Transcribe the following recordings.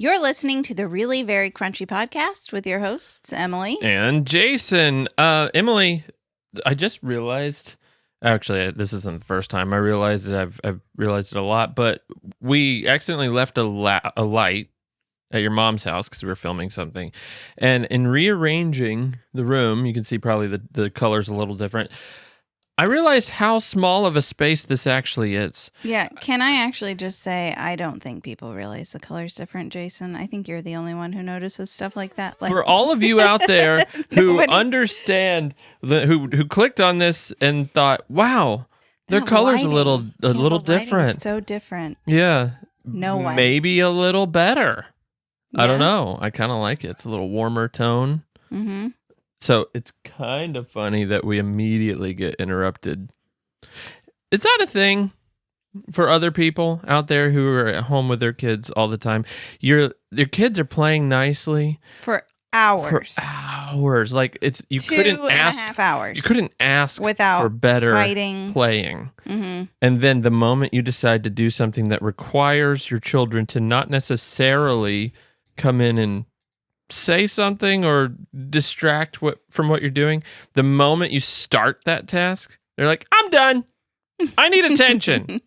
You're listening to the Really Very Crunchy podcast with your hosts, Emily. And Jason. Emily, I just realized, actually, this isn't the first time I realized it. I've realized it a lot, but we accidentally left a light at your mom's house because we were filming something. And in rearranging the room, you can see probably the color's a little different. I realized how small of a space this actually is. Yeah, can I actually just say, I don't think people realize the color's different, Jason. I think you're the only one who notices stuff like that. For all of you out there who understand, who clicked on this and thought, wow, their color's a little different. So different. Yeah. No way. Maybe a little better. Yeah. I don't know. I kind of like it. It's a little warmer tone. Mm-hmm. So it's kind of funny that we immediately get interrupted. Is that a thing for other people out there who are at home with their kids all the time? Your kids are playing nicely for hours. Like you couldn't ask 2.5 hours. You couldn't ask without for better fighting. Playing. Mm-hmm. And then the moment you decide to do something that requires your children to not necessarily come in and say something or distract from what you're doing, the moment you start that task, they're like, I'm done. I need attention.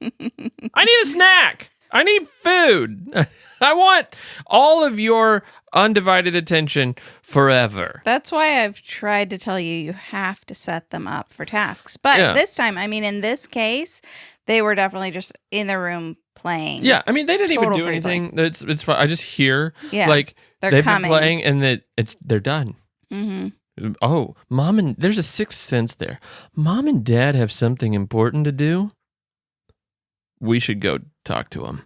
I need a snack. I need food. I want all of your undivided attention forever. That's why I've tried to tell you have to set them up for tasks. But this time, I mean, in this case, they were definitely just in the room playing. Yeah, I mean, they didn't even do anything. It's fine. I just hear like they've been playing and they're done. Mm-hmm. Oh, there's a sixth sense there. Mom and dad have something important to do. We should go talk to them.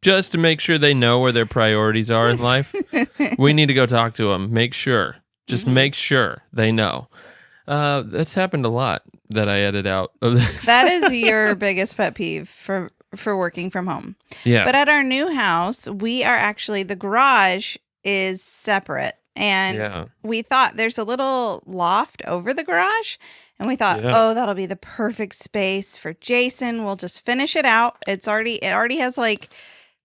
Just to make sure they know where their priorities are in life. We need to go talk to them. Make sure. Just make sure they know. That's happened a lot that I edit out. That is your biggest pet peeve for working from home. Yeah. But at our new house, the garage is separate. And we thought there's a little loft over the garage. And we thought, that'll be the perfect space for Jason. We'll just finish it out. It already has like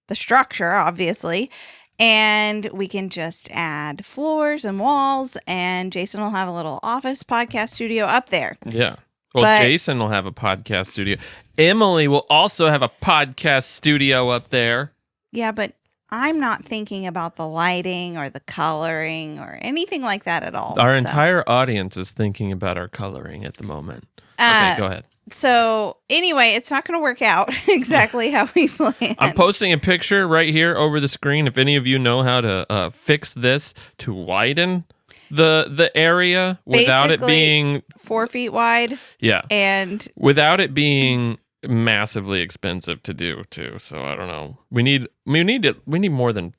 the structure, obviously. And we can just add floors and walls, and Jason will have a little office podcast studio up there. Yeah. Well, Jason will have a podcast studio. Emily will also have a podcast studio up there. Yeah, but I'm not thinking about the lighting or the coloring or anything like that at all. Our entire audience is thinking about our coloring at the moment. Okay, go ahead. So anyway, it's not going to work out exactly how we planned. I'm posting a picture right here over the screen. If any of you know how to fix this to widen the area without it being 4 feet wide. Yeah. And without it being massively expensive to do too. So I don't know. We need more than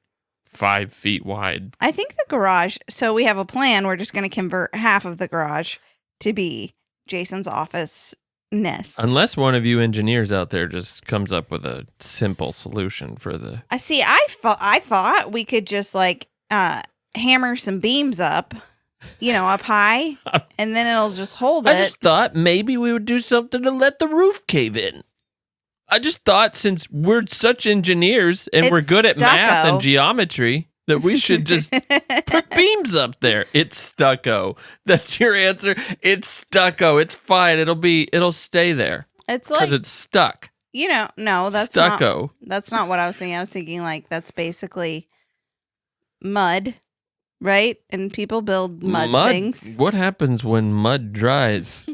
5 feet wide. I think the garage. So we have a plan. We're just going to convert half of the garage to be Jason's office. Unless one of you engineers out there just comes up with a simple solution for the... I thought we could just like hammer some beams up, up high, and then it'll just hold it. I just thought maybe we would do something to let the roof cave in. I just thought since we're such engineers and we're good at math and geometry, that we should just put beams up there. It's stucco. That's your answer. It's stucco. It's fine. It'll stay there. It's like, because it's stuck. No, that's stucco. That's not what I was thinking. I was thinking like that's basically mud, right? And people build mud things. What happens when mud dries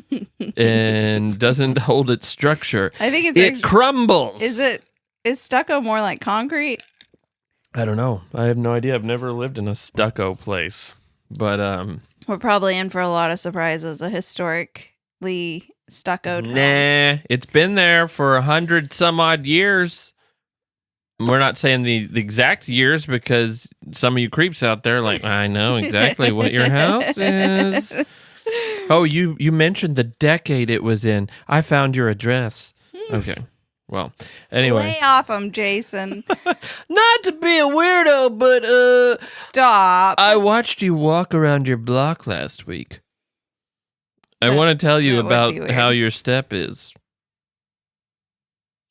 and doesn't hold its structure? I think it crumbles. Is stucco more like concrete? I don't know. I have no idea. I've never lived in a stucco place. But we're probably in for a lot of surprises. A historically stuccoed home. Nah, it's been there for 100 some odd years. We're not saying the exact years because some of you creeps out there like, I know exactly what your house is. Oh, you mentioned the decade it was in. I found your address. Okay. Well, anyway. Lay off him, Jason. Not to be a weirdo, but stop. I watched you walk around your block last week. I want to tell you about how your step is.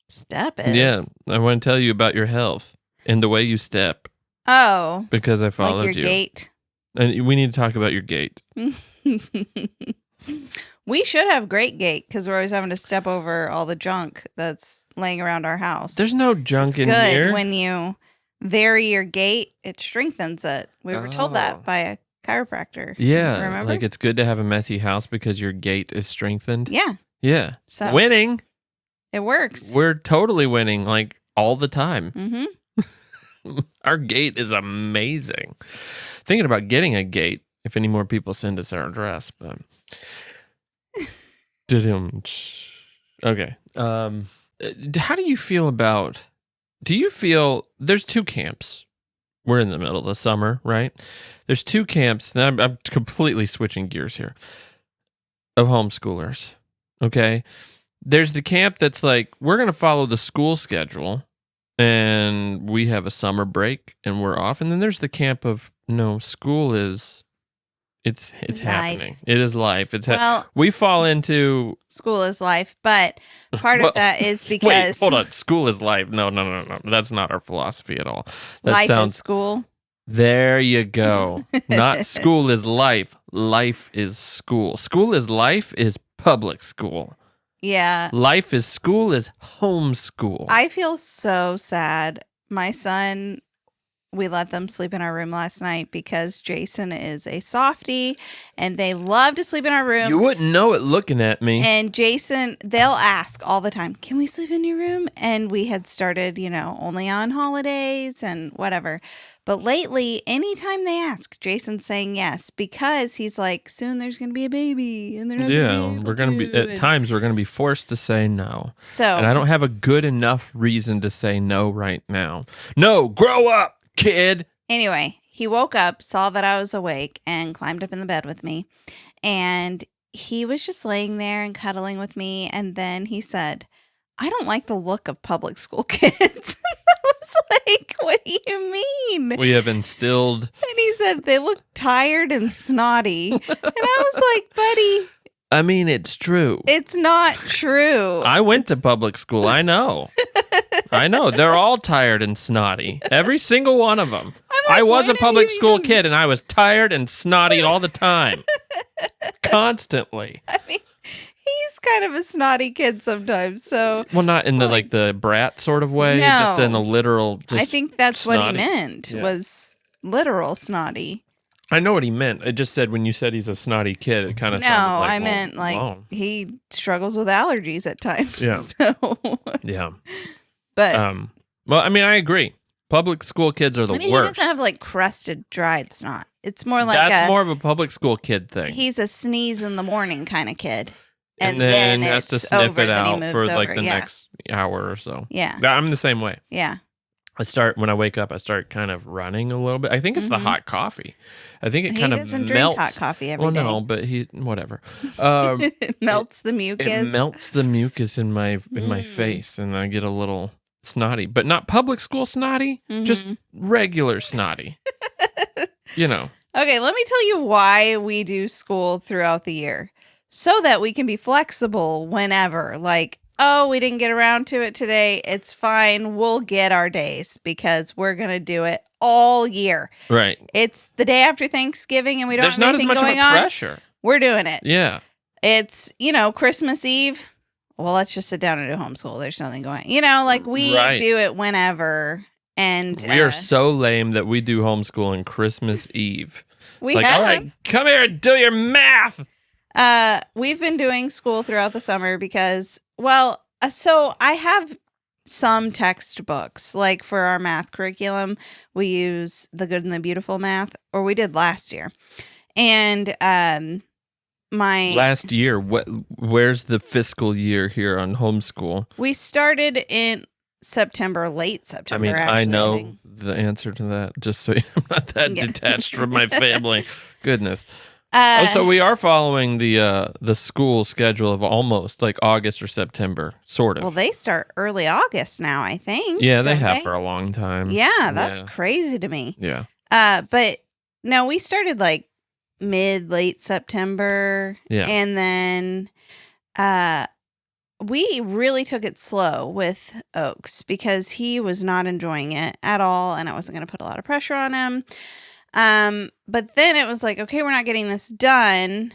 Step is? Yeah, I want to tell you about your health. and the way you step. Oh. Because I followed like your gait. And we need to talk about your gait. We should have great gait because we're always having to step over all the junk that's laying around our house. There's no junk in here. When you vary your gait, it strengthens it. We were told that by a chiropractor. Yeah. Remember? Like it's good to have a messy house because your gait is strengthened. Yeah. Yeah. So winning. It works. We're totally winning like all the time. Mm-hmm. Our gate is amazing. Thinking about getting a gate if any more people send us our address, but okay. How do you feel about? Do you feel there's two camps? We're in the middle of the summer, right? There's two camps. And I'm completely switching gears here. Of homeschoolers, okay? There's the camp that's like we're gonna follow the school schedule, and we have a summer break and we're off. And then there's the camp of no, school is. It's happening. It is life. We fall into school is life, but part of that is because wait, hold on. School is life. No. That's not our philosophy at all. Life is school. There you go. Not school is life. Life is school. School is life is public school. Yeah. Life is school is homeschool. I feel so sad. My son, we let them sleep in our room last night because Jason is a softie and they love to sleep in our room. You wouldn't know it looking at me. And Jason, they'll ask all the time, can we sleep in your room? And we had started, only on holidays and whatever. But lately, anytime they ask, Jason's saying yes because he's like, soon there's going to be a baby. And they're not we're going to be, at times, we're going to be forced to say no. So, and I don't have a good enough reason to say no right now. No, grow up. Kid. Anyway, he woke up, saw that I was awake, and climbed up in the bed with me. And he was just laying there and cuddling with me. And then he said, I don't like the look of public school kids. I was like, what do you mean? We have instilled. And he said, they look tired and snotty. And I was like, buddy. I mean, it's true. It's not true. I went to public school. I know. They're all tired and snotty. Every single one of them. Like, I was a public school kid and I was tired and snotty all the time. Constantly. I mean, he's kind of a snotty kid sometimes. So well, not in the brat sort of way, no. just in a literal I think that's snotty. What he meant was literal snotty. I know what he meant. It just said when you said he's a snotty kid, it kind of sounded like... No, I meant like he struggles with allergies at times. Yeah. So. Yeah. But well, I mean, I agree. Public school kids are the worst. He doesn't have like crusted, dried snot. It's more like that's more of a public school kid thing. He's a sneeze in the morning kind of kid, and then has to sniff it out for like the next hour or so. Yeah, I'm the same way. Yeah. When I wake up, I start kind of running a little bit. I think it's the hot coffee. I think it kind of melts. Drink hot coffee every day. No, but whatever. It melts the mucus. It melts the mucus in my face, and I get a little snotty, but not public school snotty, just regular snotty. Okay, let me tell you why we do school throughout the year. So that we can be flexible whenever. Like, oh, we didn't get around to it today. It's fine. We'll get our days because we're going to do it all year. Right. It's the day after Thanksgiving and we don't have anything going on. There's not as much of a pressure. We're doing it. Yeah. It's, Christmas Eve. Well, let's just sit down and do homeschool. There's nothing going on. We do it whenever. And we are so lame that we do homeschooling Christmas Eve. All right, come here and do your math. We've been doing school throughout the summer because, so I have some textbooks. Like for our math curriculum, we use The Good and the Beautiful Math, or we did last year. And last year, where's the fiscal year here on homeschool? We started in September, late September. I know the answer to that, just so I'm not that detached from my family. Goodness. So we are following the school schedule of almost like August or September, sort of. Well, they start early August now, I think. Yeah, they have for a long time. Yeah, that's crazy to me. Yeah. But no, we started like late September. Yeah. And then we really took it slow with Oaks because he was not enjoying it at all, and I wasn't going to put a lot of pressure on him. But then it was like, okay, we're not getting this done,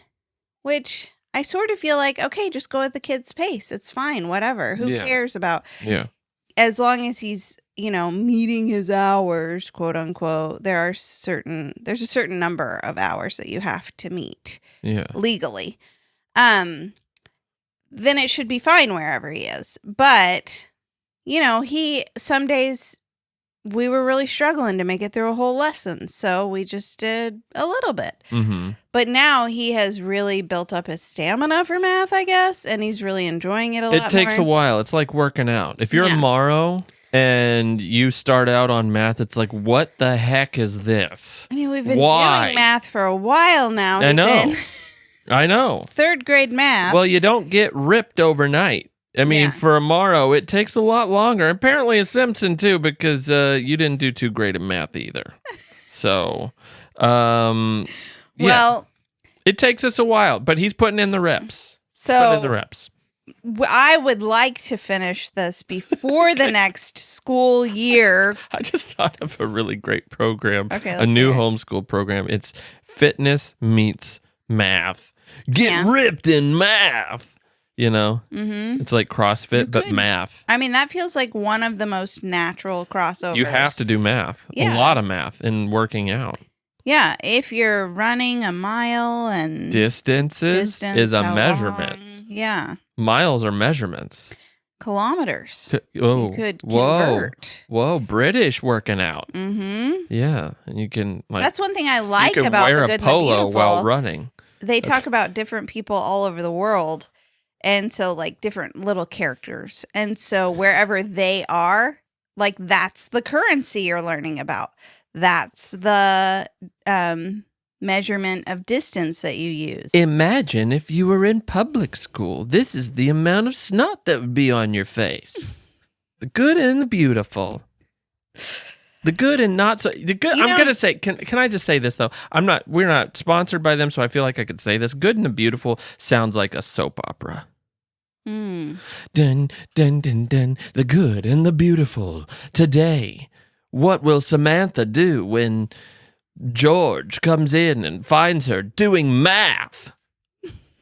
which I sort of feel like, okay, just go at the kid's pace. It's fine, whatever. Who cares about? Yeah. As long as he's, meeting his hours, quote unquote, there's a certain number of hours that you have to meet legally. Then it should be fine wherever he is. But, some days we were really struggling to make it through a whole lesson. So we just did a little bit. Mm-hmm. But now he has really built up his stamina for math, I guess. And he's really enjoying it a lot more. It takes a while. It's like working out. If you're a Morrow and you start out on math, it's like, what the heck is this? I mean, we've been doing math for a while now. I know. I know. 3rd grade math. Well, you don't get ripped overnight. I mean, for a Morrow, it takes a lot longer. Apparently a Simpson, too, because you didn't do too great at math either. So, well, it takes us a while, but he's putting in the reps. I would like to finish this before the next school year. I just thought of a really great program, a new homeschool program. It's fitness meets math. Get ripped in math. It's like CrossFit, but math. I mean, that feels like one of the most natural crossovers. You have to do math. A lot of math in working out. Yeah, if you're running a mile and... Distance is a measurement. Long. Yeah. Miles are measurements. Kilometers. You could convert. Whoa, British working out. Mm-hmm. Yeah, and you can... That's one thing I like about The Good and the Beautiful. You can wear a polo while running. They talk about different people all over the world, and so, like, different little characters. And so wherever they are, like, that's the currency you're learning about. That's the measurement of distance that you use. Imagine if you were in public school. This is the amount of snot that would be on your face. The good and the beautiful. The good and not so. The good. I'm gonna say. Can I just say this though? We're not sponsored by them, so I feel like I could say this. Good and the Beautiful sounds like a soap opera. Dun dun dun dun. The Good and the Beautiful. Today, what will Samantha do when George comes in and finds her doing math?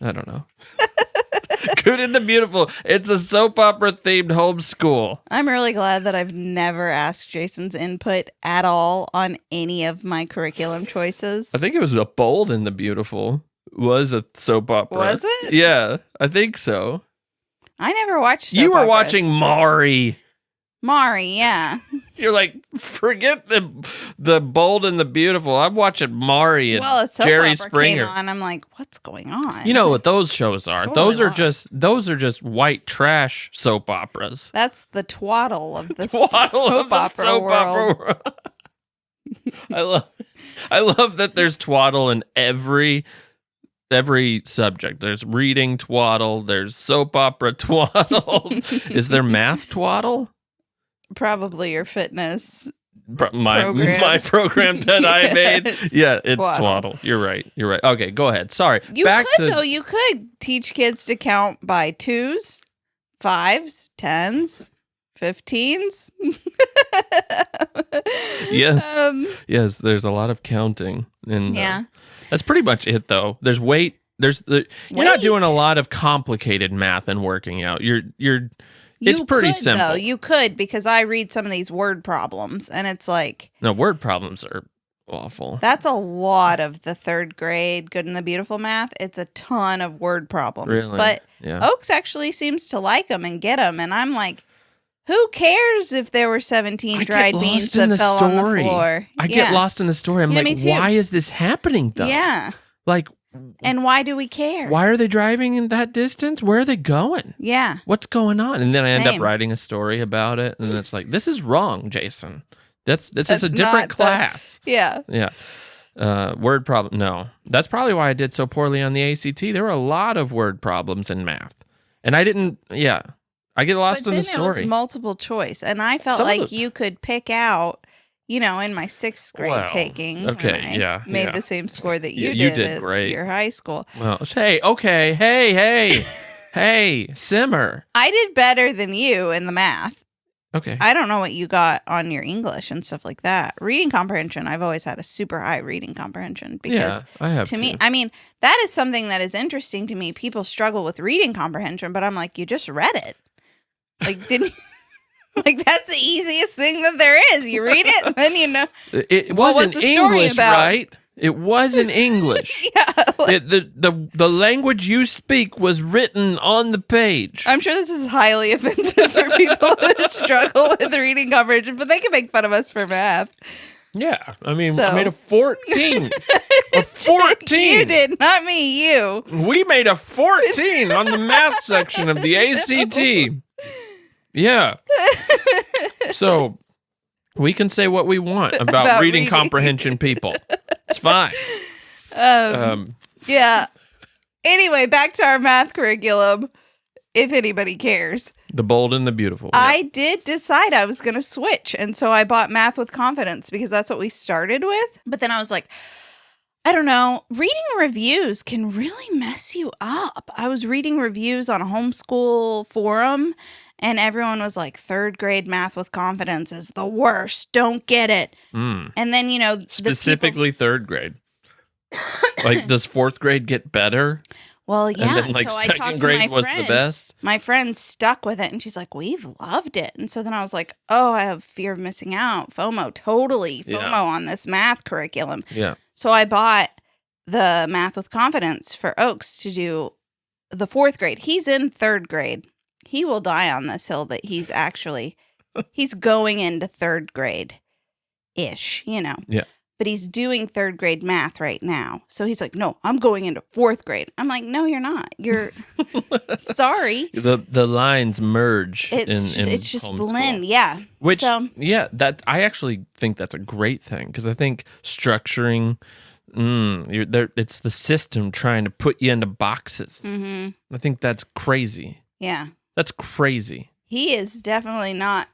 I don't know. Good and the Beautiful. It's a soap opera themed homeschool. I'm really glad that I've never asked Jason's input at all on any of my curriculum choices. I think it was a Bold and the Beautiful was a soap opera. Was it? Yeah, I think so. I never watched soap You were operas. watching Maury. Maury, yeah. You're like, forget the Bold and the Beautiful. I'm watching Maury and a soap Jerry opera Springer. Came on. I'm like, what's going on? You know what those shows are? Those are just white trash soap operas. That's the twaddle of the soap opera world. I love that there's twaddle in every subject. There's reading twaddle. There's soap opera twaddle. Is there math twaddle? Probably your fitness my program that I made. Yeah, it's twaddle. You're right. Okay, go ahead. Sorry. You could teach kids to count by 2s, 5s, 10s, 15s. Yes, there's a lot of counting. And that's pretty much it though. There's weight. You're not doing a lot of complicated math and working out. It's pretty simple. Though. You could, because I read some of these word problems, and it's like... No, word problems are awful. That's a lot of the 3rd grade Good and the Beautiful math. It's a ton of word problems. Really? But Oaks actually seems to like them and get them, and I'm like, who cares if there were 17 dried beans that fell on the floor? I get lost in the story. I'm like, why is this happening, though? Yeah. Like... And why do we care? Why are they driving in that distance? Where are they going? Yeah. What's going on? And then I end up writing a story about it. And it's like, this is wrong, Jason. This is a different class. Yeah. Word problem. No. That's probably why I did so poorly on the ACT. There were a lot of word problems in math. And I didn't, I get lost in the story. It was multiple choice. And I felt you could pick out... in my 6th grade taking. Okay, made the same score that you did. You did great. Your high school. Well, hey, Hey, simmer. I did better than you in the math. Okay. I don't know what you got on your English and stuff like that. Reading comprehension, I've always had a super high reading comprehension because I have to me, I mean, that is something that is interesting to me. People struggle with reading comprehension, but I'm like, you just read it. Like, didn't like that's the easiest thing that there is. You read it, and then you know. It wasn't English, right? It was in English. Yeah. Like, the language you speak was written on the page. I'm sure this is highly offensive for people who struggle with reading comprehension, but they can make fun of us for math. Yeah. I mean, I made a 14. A 14. You did, not me, you. We made a 14 on the math section of the ACT. Yeah. So we can say what we want about reading comprehension people. It's fine. Yeah. Anyway, back to our math curriculum, if anybody cares. The bold and the beautiful. I did decide I was going to switch, and so I bought Math with Confidence because that's what we started with. But then I was like, I don't know. Reading reviews can really mess you up. I was reading reviews on a homeschool forum, and everyone was like, 3rd grade Math with Confidence is the worst. Don't get it. And then, you know, specifically 3rd grade. Like, does 4th grade get better? Well, yeah. And then, like, so 2nd grade was the best. My friend stuck with it, and she's like, we've loved it. And so then I was like, oh, I have fear of missing out. FOMO, totally. FOMO on this math curriculum. Yeah. So I bought the Math with Confidence for Oaks to do the 4th grade. He's in 3rd grade. He will die on this hill that he's going into 3rd grade-ish, you know. Yeah. But he's doing 3rd grade math right now. So he's like, no, I'm going into 4th grade. I'm like, no, you're not. You're sorry. The lines merge. It's just blend. Yeah. Which, that I actually think that's a great thing because I think structuring, it's the system trying to put you into boxes. Mm-hmm. I think that's crazy. Yeah. That's crazy. He is definitely not.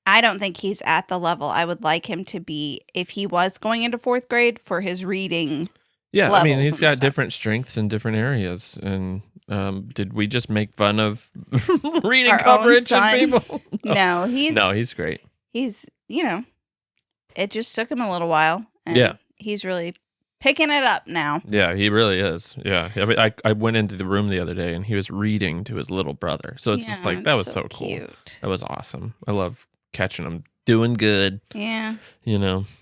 I don't think he's at the level I would like him to be if he was going into 4th grade for his reading. Yeah, I mean, he's got different strengths in different areas. And did we just make fun of reading Our comprehension people? No, he's great. He's, it just took him a little while. And he's really picking it up now. Yeah, he really is. Yeah. I mean, I went into the room the other day and he was reading to his little brother. So it's just like, that was so cool. Cute. That was awesome. I love catching him doing good. Yeah.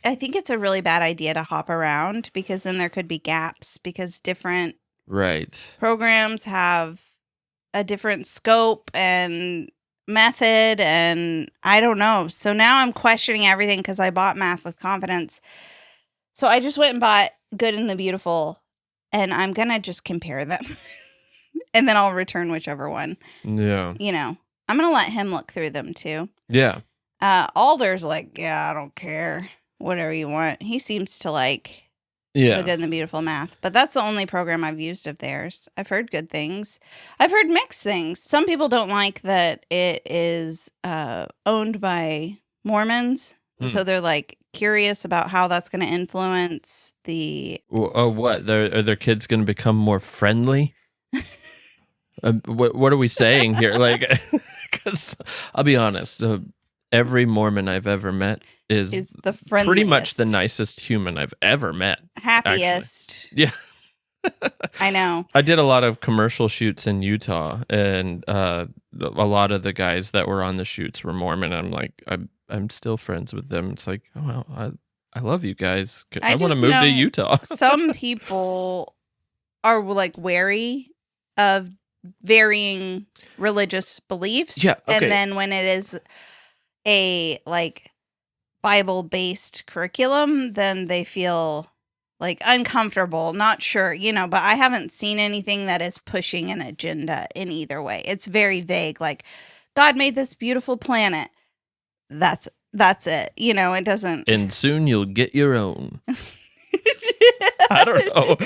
I think it's a really bad idea to hop around because then there could be gaps because different programs have a different scope and method and I don't know. So now I'm questioning everything because I bought Math with Confidence. So I just went and bought Good and the Beautiful and I'm going to just compare them and then I'll return whichever one. Yeah. I'm going to let him look through them too. Yeah. Alder's like, yeah, I don't care. Whatever you want. He seems to like the Good and the Beautiful math. But that's the only program I've used of theirs. I've heard good things. I've heard mixed things. Some people don't like that it is owned by Mormons. So they're like curious about how that's going to influence the... what? Are their kids going to become more friendly? What are we saying here? Like, because I'll be honest, every Mormon I've ever met is the friendliest. Pretty much the nicest human I've ever met. Happiest. Actually. Yeah. I know. I did a lot of commercial shoots in Utah, and a lot of the guys that were on the shoots were Mormon. I'm like, I'm still friends with them. It's like, oh, wow, I love you guys. I want to move to Utah. Some people are like wary of varying religious beliefs. Yeah, okay. And then when it is a like Bible-based curriculum, then they feel like uncomfortable, not sure, but I haven't seen anything that is pushing an agenda in either way. It's very vague, like God made this beautiful planet. That's it. It doesn't. And soon you'll get your own. I don't know.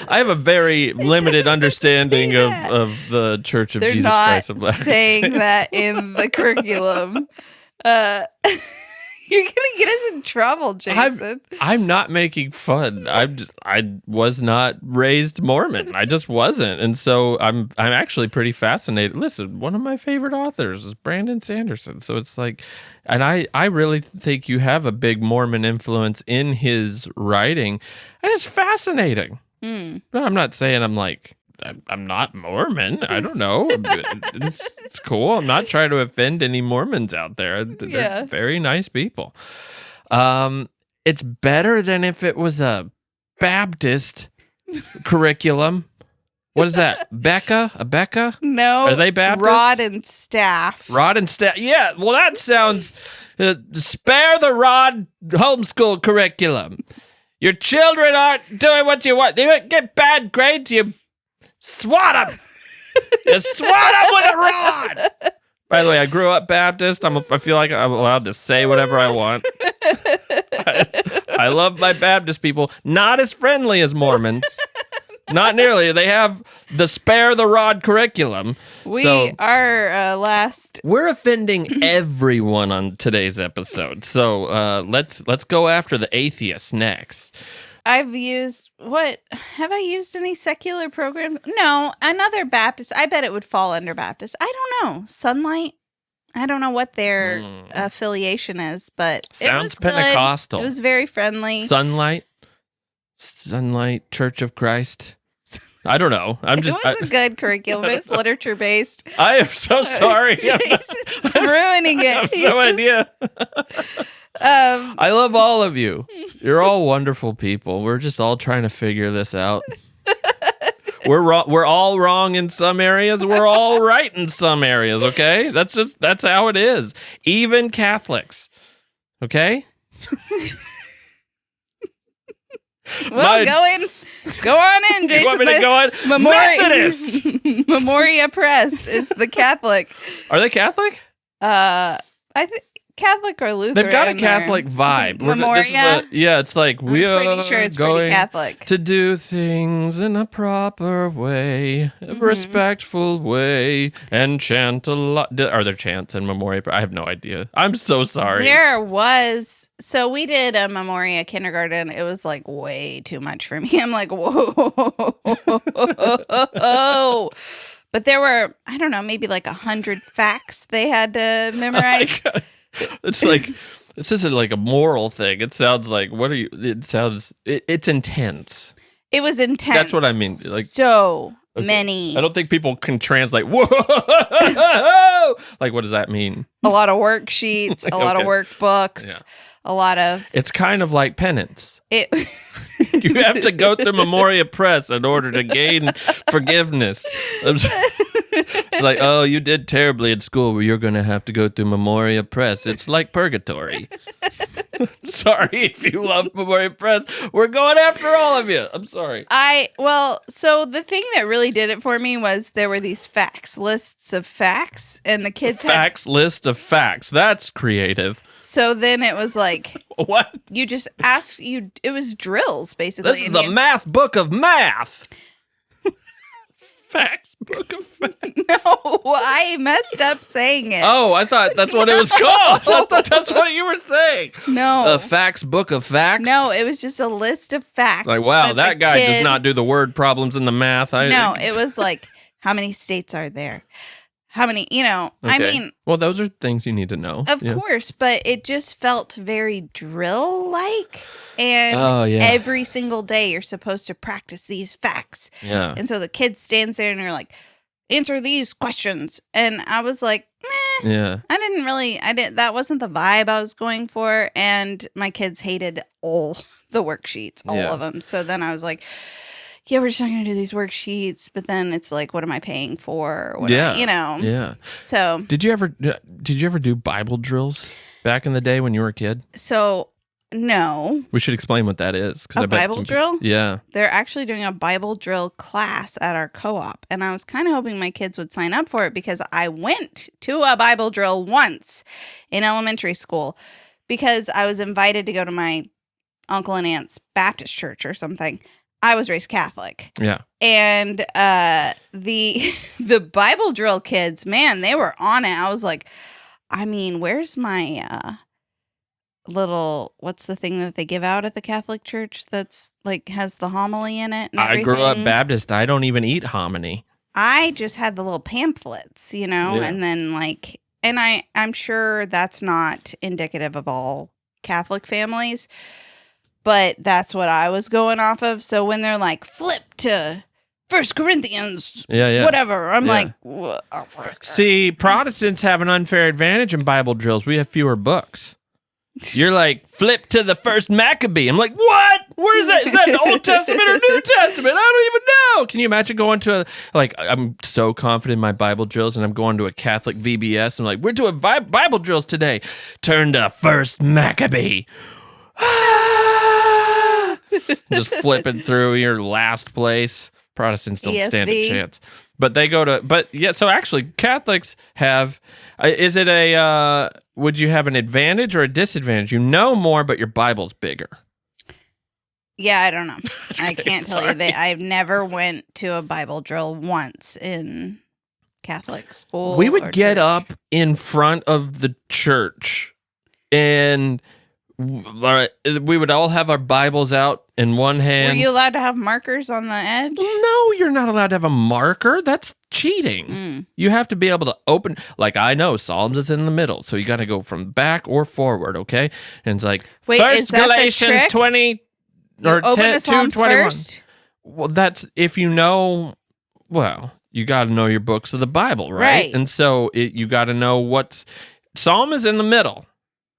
I have a very limited understanding of the Church of Jesus Christ of Latter-day Saints. Saying that in the curriculum. You're gonna get us in trouble, Jason. I'm not making fun. I was not raised Mormon. I just wasn't, and so I'm actually pretty fascinated. Listen, one of my favorite authors is Brandon Sanderson. So it's like, and I really think you have a big Mormon influence in his writing, and it's fascinating. But I'm not saying I'm not Mormon. I don't know. It's cool. I'm not trying to offend any Mormons out there. They're very nice people. It's better than if it was a Baptist curriculum. What is that? A Becca? No. Are they Baptist? Rod and staff. Yeah. Well, that sounds spare the rod homeschool curriculum. Your children aren't doing what you want. They get bad grades. You swat them. You swat them with a rod. By the way, I grew up Baptist. I feel like I'm allowed to say whatever I want. I love my Baptist people. Not as friendly as Mormons. Not nearly. They have the spare the rod curriculum. We're offending everyone on today's episode. So let's go after the atheists next. Have I used any secular programs? No, another Baptist. I bet it would fall under Baptist. I don't know. Sunlight. I don't know what their affiliation is, but sounds it was Pentecostal. Good. It was very friendly. Sunlight Church of Christ. I don't know. It was a good curriculum. It was literature based. I am so sorry. Jason's ruining it. I have no idea. I love all of you. You're all wonderful people. We're just all trying to figure this out. We're all wrong in some areas. We're all right in some areas. Okay, that's how it is. Even Catholics. Okay. Well, go on in, Jason. You want me to go on? Methodist. Memoria Press is the Catholic. Are they Catholic? I think Catholic or Lutheran. They've got a Catholic vibe. Memoria? It's like we are pretty sure it's going pretty Catholic to do things in a proper way, a respectful way, and chant a lot. Are there chants in Memoria? I have no idea. I'm so sorry. There was. So we did a Memoria kindergarten. It was like way too much for me. I'm like, whoa. But there were, I don't know, maybe like 100 facts they had to memorize. It's like, this isn't like a moral thing. It sounds like, it's intense. It was intense. That's what I mean. Like many. I don't think people can translate. Whoa! Like, what does that mean? A lot of worksheets, a lot of workbooks, a lot of. It's kind of like penance. You have to go through Memoria Press in order to gain forgiveness. It's like, oh, you did terribly at school. Well, you're going to have to go through Memoria Press. It's like purgatory. Sorry if you love Memoria Press. We're going after all of you. I'm sorry. So the thing that really did it for me was there were these lists of facts, and the kids list of facts. That's creative. So then it was like, what? You just asked, it was drills, basically. This is the math book of math. Facts book of facts. No, I messed up saying it. Oh, I thought that's what it was called. I thought that's what you were saying. No. A facts book of facts? No, it was just a list of facts. Like, wow, that guy does not do the word problems in the math. No, it was like, how many states are there? How many, okay. I mean. Well, those are things you need to know. Of course, but it just felt very drill-like. And every single day you're supposed to practice these facts. Yeah. And so the kid stands there and you're like, answer these questions. And I was like, meh. Yeah. That wasn't the vibe I was going for. And my kids hated all the worksheets, all of them. So then I was like, yeah, we're just not going to do these worksheets, but then it's like, what am I paying for? Yeah. So did you ever do Bible drills back in the day when you were a kid? So no. We should explain what that is. A Bible drill? Yeah. They're actually doing a Bible drill class at our co-op, and I was kind of hoping my kids would sign up for it because I went to a Bible drill once in elementary school because I was invited to go to my uncle and aunt's Baptist church or something. I was raised Catholic. Yeah. And the Bible drill kids, man, they were on it. I was like, I mean, where's my little, what's the thing that they give out at the Catholic Church that's like has the homily in it and I everything? grew up Baptist. I don't even eat hominy. I just had the little pamphlets, and then like, and I'm sure that's not indicative of all Catholic families, but that's what I was going off of. So when they're like, flip to 1 Corinthians, whatever, I'm like, see, Protestants have an unfair advantage in Bible drills. We have fewer books. You're like, flip to the first Maccabee. I'm like, what? Where is that? Is that the Old Testament or New Testament? I don't even know. Can you imagine going to I'm so confident in my Bible drills, and I'm going to a Catholic VBS. And I'm like, we're doing Bible drills today. Turn to first Maccabee. Just flipping through your last place. Protestants don't stand a chance. But they go to, so actually Catholics have, is it would you have an advantage or a disadvantage? You know more, but your Bible's bigger. Yeah, I don't know. I can't tell you that. I've never went to a Bible drill once in Catholic school. We would get up in front of the church and we would all have our Bibles out in one hand. Were you allowed to have markers on the edge? No, you're not allowed to have a marker. That's cheating. You have to be able to open, like I know Psalms is in the middle, so you got to go from back or forward, okay? And it's like, wait, First Galatians 20 or 2:21. First? Well, that's if you know, you got to know your books of the Bible, right? And so you got to know Psalm is in the middle.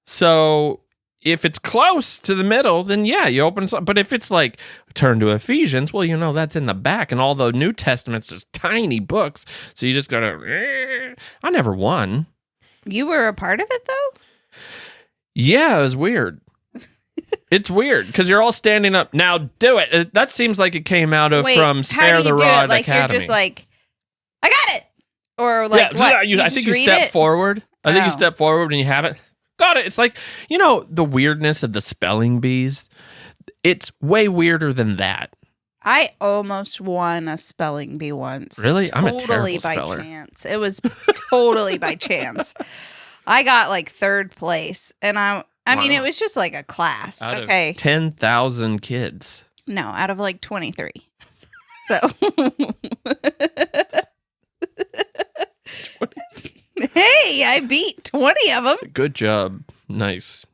So if it's close to the middle, then you open some. But if it's like turn to Ephesians, that's in the back, and all the New Testament's just tiny books. So you just gotta. I never won. You were a part of it though? Yeah, it was weird. It's weird because you're all standing up. Now do it. That seems like it came out of from Spare the Rod like Academy. You're just like, I got it, or like what? I think you step forward. I think you step forward and you have it. Got it. It's like, the weirdness of the spelling bees. It's way weirder than that. I almost won a spelling bee once. Really? I'm a terrible by speller. Chance. It was totally by chance. I got like third place, and I mean, it was just like a class. Out of 10,000 kids. No, out of like 23. So. Hey, I beat 20 of them. Good job. Nice.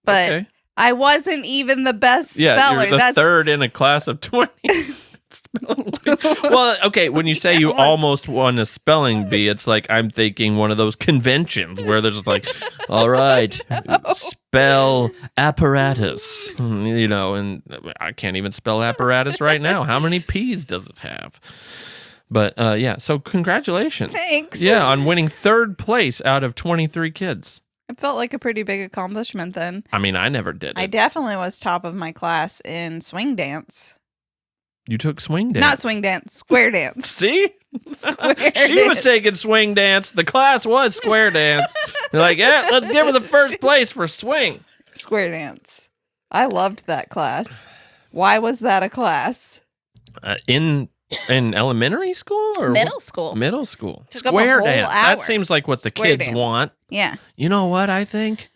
But okay. I wasn't even the best speller. You're the third in a class of 20. Well, okay, when you say you almost won a spelling bee, it's like I'm thinking one of those conventions where there's like, all right, spell apparatus, and I can't even spell apparatus right now. How many P's does it have? But so congratulations. Thanks. Yeah, on winning third place out of 23 kids. It felt like a pretty big accomplishment then. I mean, I never did it. I definitely was top of my class in swing dance. You took swing dance? Not swing dance, square dance. See? She was taking swing dance. The class was square dance. They're like, let's give her the first place for swing. Square dance. I loved that class. Why was that a class? In elementary school or middle school? Middle school. Took square up a whole dance. hour. That seems like what the kids want. Yeah. You know what I think?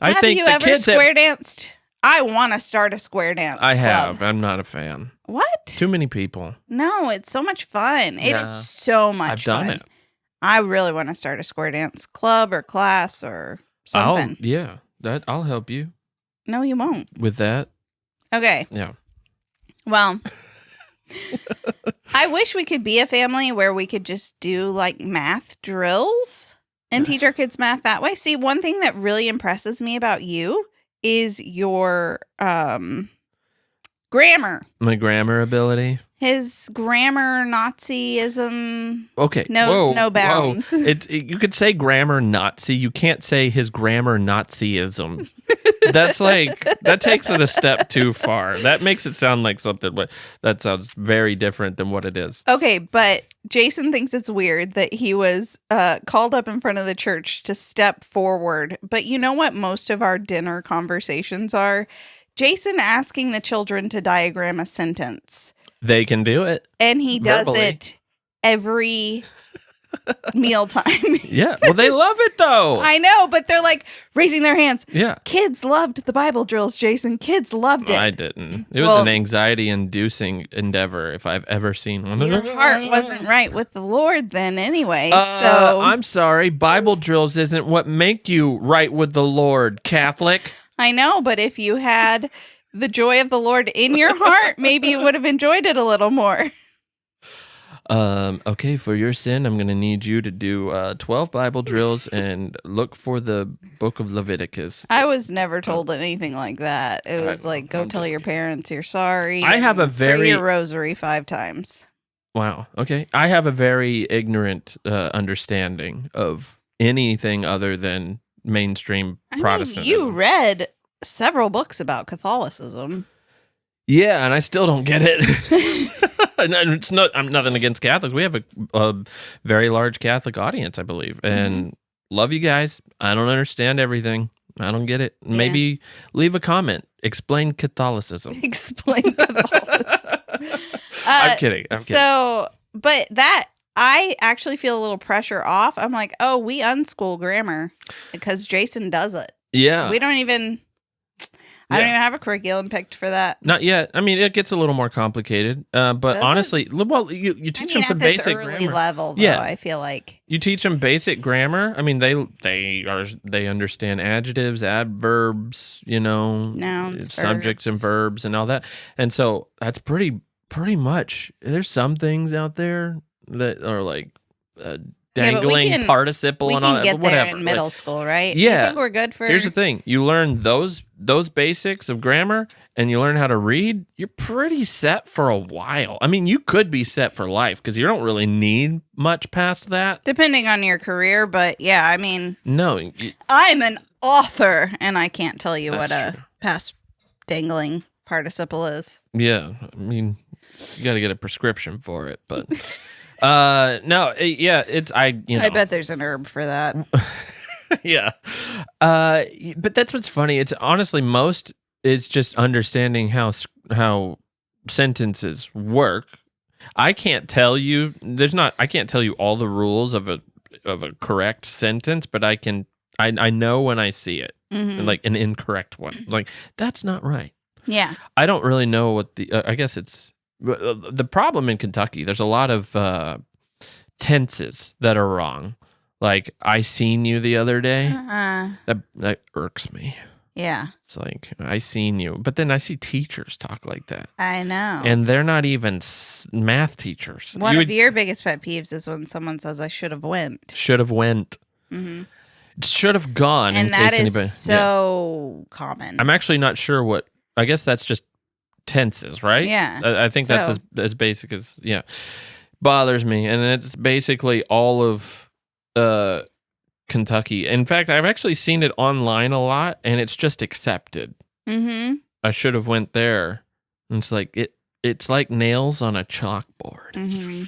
Have you ever square danced? I want to start a square dance I have. club. I'm not a fan. What? Too many people. No, it's so much fun. It is so much fun. I've done it. I really want to start a square dance club or class or something. I'll help you. No, you won't. With that? Okay. Yeah. Well, I wish we could be a family where we could just do like math drills and teach our kids math that way. See, one thing that really impresses me about you is your grammar. My grammar ability. His grammar Nazism knows no bounds. You could say grammar Nazi. You can't say his grammar Nazism. That's that takes it a step too far. That makes it sound like something, but that sounds very different than what it is. Okay, but Jason thinks it's weird that he was called up in front of the church to step forward. But you know what most of our dinner conversations are? Jason asking the children to diagram a sentence. They can do it. And he does it every mealtime. Yeah. Well, they love it though. I know, but they're like raising their hands. Yeah. Kids loved the Bible drills, Jason. Kids loved it. I didn't. It was an anxiety-inducing endeavor if I've ever seen one. Your heart wasn't right with the Lord then anyway, so... I'm sorry. Bible drills isn't what make you right with the Lord, Catholic. I know, but if you had the joy of the Lord in your heart, maybe you would have enjoyed it a little more. Okay, for your sin, I'm going to need you to do 12 Bible drills and look for the book of Leviticus. I was never told anything like that. It was like, go tell your parents you're sorry. I have a very... Pray your rosary 5 times. Wow, okay. I have a very ignorant understanding of anything other than mainstream Protestantism. You read several books about Catholicism. Yeah, and I still don't get it. And it's not. I'm nothing against Catholics. We have a very large Catholic audience, I believe, and love you guys. I don't understand everything. I don't get it. Yeah. Maybe leave a comment. Explain Catholicism. Explain Catholicism. I'm kidding. So, but that I actually feel a little pressure off. I'm like, oh, we unschool grammar because Jason does it. Yeah, we don't even. I don't even have a curriculum picked for that. Not yet. I mean, it gets a little more complicated. But honestly, well, you teach them some basic early grammar. Level, though, I feel like you teach them basic grammar. I mean, they understand adjectives, adverbs, nouns, subjects, verbs. And verbs, and all that. And so that's pretty much. There's some things out there that are like. Dangling participle and all that. We can get whatever. there in middle school, right? Yeah. You think we're good for... Here's the thing. You learn those basics of grammar and you learn how to read, you're pretty set for a while. I mean, you could be set for life because you don't really need much past that. Depending on your career, but yeah, I mean... No. I'm an author and I can't tell you what true. A past dangling participle is. Yeah. I mean, you got to get a prescription for it, but... no, yeah, I bet there's an herb for that. Yeah. But that's what's funny. It's honestly it's just understanding how sentences work. I can't tell you all the rules of a correct sentence, but I know when I see it, like an incorrect one. Like that's not right. Yeah. I don't really know what I guess it's the problem in Kentucky. There's a lot of tenses that are wrong. Like I seen you the other day. That irks me. Yeah. It's like I seen you, but then I see teachers talk like that. I know. And they're not even math teachers. One of your biggest pet peeves is when someone says I should have went. Should have went. Mm-hmm. Should have gone. And that is so common. I'm actually not sure what. I guess that's just tenses, right? Yeah. I think that's as basic as, bothers me. And it's basically all of Kentucky. In fact, I've actually seen it online a lot, and it's just accepted. Mm-hmm. I should have went there. And it's like, it's like nails on a chalkboard. Mm-hmm.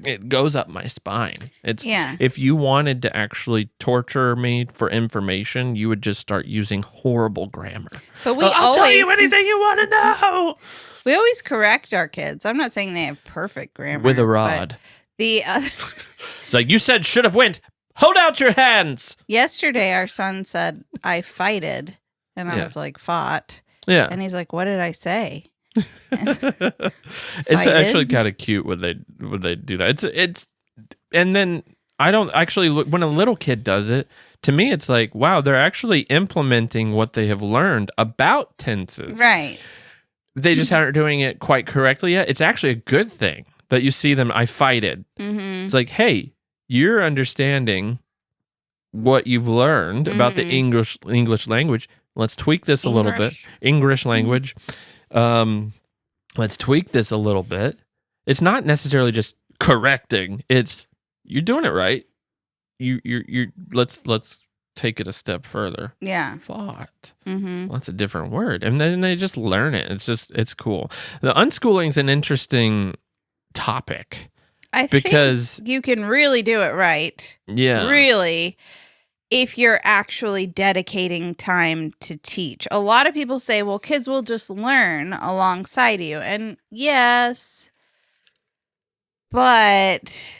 It goes up my spine. If you wanted to actually torture me for information, you would just start using horrible grammar. But I'll tell you anything you want to know. We always correct our kids. I'm not saying they have perfect grammar. With a rod. It's like, you said should have went. Hold out your hands. Yesterday, our son said, I fighted. And I was like, fought. Yeah. And he's like, what did I say? It's actually kind of cute when they do that. It's and then I don't actually look when a little kid does it. To me, it's like, wow, they're actually implementing what they have learned about tenses. Right. They just aren't doing it quite correctly yet. It's actually a good thing that you see them. I fighted. Mm-hmm. It's like, hey, you're understanding what you've learned about the English language. Let's tweak this a little bit. English language. Let's tweak this a little bit. It's not necessarily just correcting. It's you're doing it right. You let's take it a step further. Yeah. Thought. Mm-hmm. Well, that's a different word. And then they just learn it. It's cool. The unschooling is an interesting topic. I think you can really do it right. Yeah. Really. If you're actually dedicating time to teach. A lot of people say, well, kids will just learn alongside you. And yes, but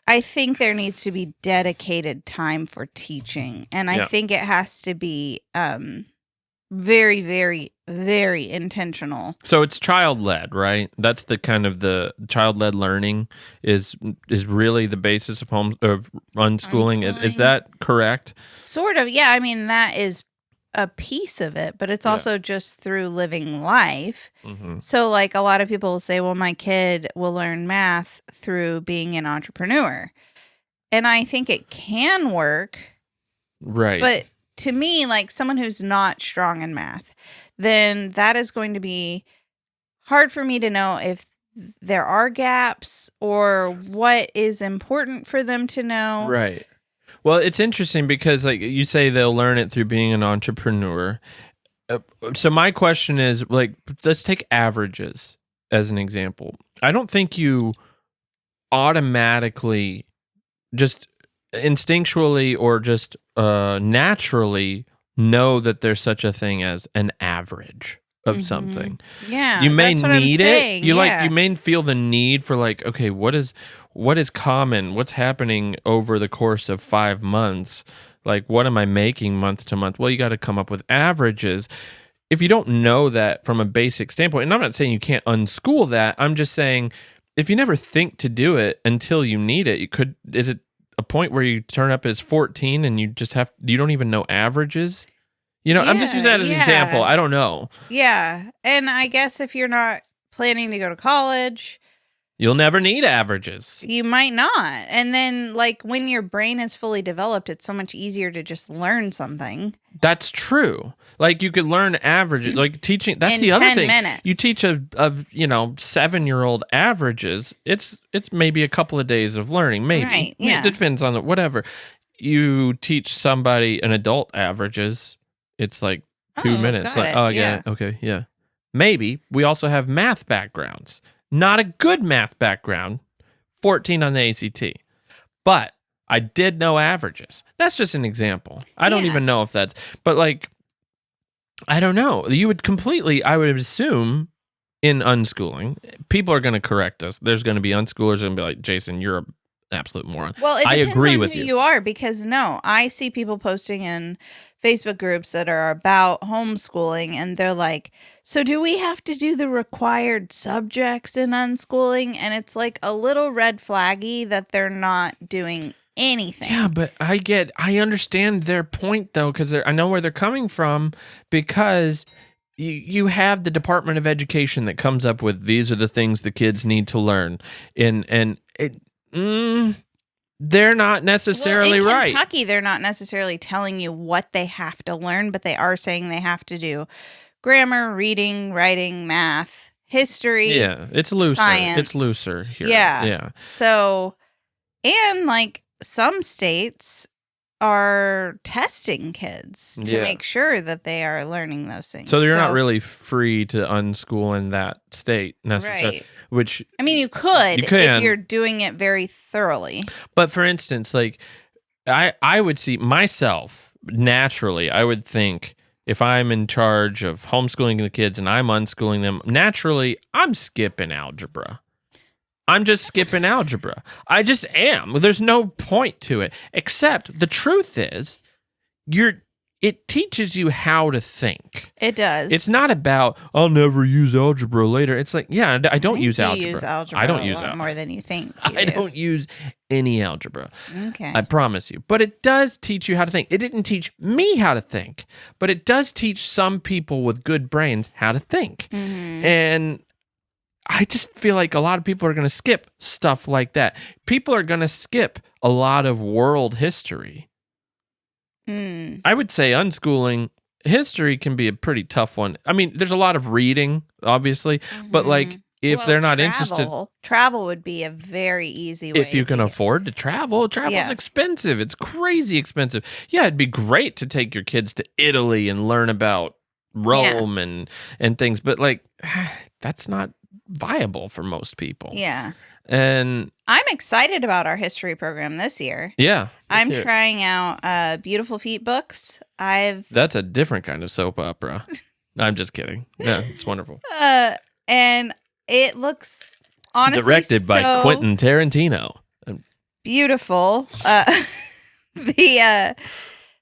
I think there needs to be dedicated time for teaching. And I think it has to be very, very, very intentional. So it's child-led, right? That's the kind of the child-led learning is really the basis of unschooling. Is that correct? Sort of. Yeah. I mean, that is a piece of it, but it's also just through living life. Mm-hmm. So like a lot of people will say, well, my kid will learn math through being an entrepreneur. And I think it can work. Right. But to me, like someone who's not strong in math, then that is going to be hard for me to know if there are gaps or what is important for them to know. Right. Well, it's interesting because, like you say, they'll learn it through being an entrepreneur. So my question is, like, let's take averages as an example. I don't think you automatically, just instinctually or just naturally know that there's such a thing as an average of something. Yeah, you may need it. You like you may feel the need for like, okay, what is common? What's happening over the course of 5 months? Like, what am I making month to month? Well, you got to come up with averages. If you don't know that from a basic standpoint, and I'm not saying you can't unschool that. I'm just saying if you never think to do it until you need it, is it a point where you turn up as 14 and you don't even know averages? You know, I'm just using that as an example. I don't know. Yeah. And I guess if you're not planning to go to college, you'll never need averages. You might not. And then, like, when your brain is fully developed, it's so much easier to just learn something. That's true. Like, you could learn averages. Like, teaching, that's the other thing. 10 minutes. You teach a 7-year-old averages, it's maybe a couple of days of learning. Maybe. Right, yeah. It depends on whatever. You teach somebody an adult averages, it's like 2 minutes. Like, oh, yeah. Okay, yeah. Maybe. We also have math backgrounds. Not a good math background, 14 on the ACT. But I did know averages. That's just an example. I don't even know if that's, but like, I don't know. I would assume in unschooling, people are going to correct us. There's going to be unschoolers and be like, Jason, you're an absolute moron. Well, it depends I agree on with who you. You are, because I see people posting in Facebook groups that are about homeschooling, and they're like, so do we have to do the required subjects in unschooling? And it's like a little red flaggy that they're not doing anything. Yeah, but I understand their point though, because I know where they're coming from, because you have the Department of Education that comes up with these are the things the kids need to learn, they're not necessarily right. In Kentucky, they're not necessarily telling you what they have to learn, but they are saying they have to do grammar, reading, writing, math, history. Yeah, it's looser. Science. It's looser here. Yeah. So, and like some states are testing kids to make sure that they are learning those things. So you're not really free to unschool in that state necessarily. Right. Which, I mean, you could if you're doing it very thoroughly. But for instance, like I would see myself naturally, I would think if I'm in charge of homeschooling the kids and I'm unschooling them, naturally I'm skipping algebra. I'm just skipping algebra. I just am. There's no point to it. Except the truth is, it teaches you how to think. It does. It's not about, I'll never use algebra later. It's like, yeah, I don't use algebra. You use algebra I don't use algebra more than you think. I don't use any algebra. Okay. I promise you. But it does teach you how to think. It didn't teach me how to think, but it does teach some people with good brains how to think. Mm-hmm. And I just feel like a lot of people are going to skip stuff like that. People are going to skip a lot of world history. I would say unschooling history can be a pretty tough one. I mean, there's a lot of reading, obviously, but like if they're not interested, travel would be a very easy way. If you can afford to travel's expensive. It's crazy expensive. Yeah, it'd be great to take your kids to Italy and learn about Rome and things, but like that's not viable for most people. Yeah. And I'm excited about our history program this year. Yeah. I'm trying out Beautiful Feet books. That's a different kind of soap opera. I'm just kidding. Yeah, it's wonderful. And it looks honestly directed by Quentin Tarantino. beautiful.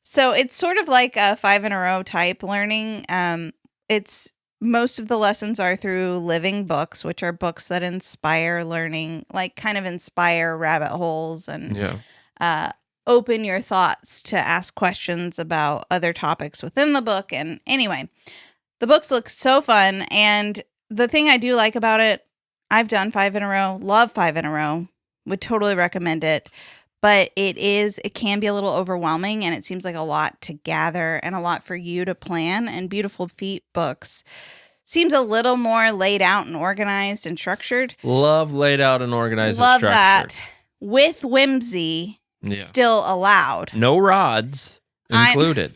So it's sort of like a 5 in a row type learning. It's most of the lessons are through living books, which are books that inspire learning, like kind of inspire rabbit holes and open your thoughts to ask questions about other topics within the book. And anyway, the books look so fun. And the thing I do like about it, I've done 5 in a row, love 5 in a row, would totally recommend it. But it can be a little overwhelming, and it seems like a lot to gather and a lot for you to plan. And Beautiful Feet books seems a little more laid out and organized and structured. Love laid out and organized and structured. Love that. With whimsy still allowed. No rods included.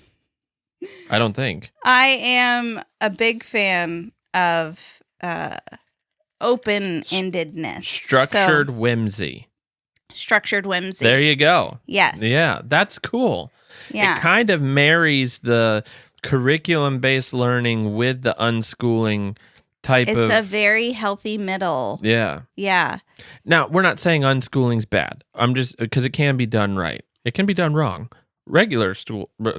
I don't think. I am a big fan of open-endedness. Structured whimsy. Structured whimsy. There you go. Yes. Yeah, that's cool. Yeah. It kind of marries the curriculum-based learning with the unschooling type of... It's a very healthy middle. Yeah. Yeah. Now, we're not saying unschooling's bad. I'm just... Because it can be done right. It can be done wrong. Regular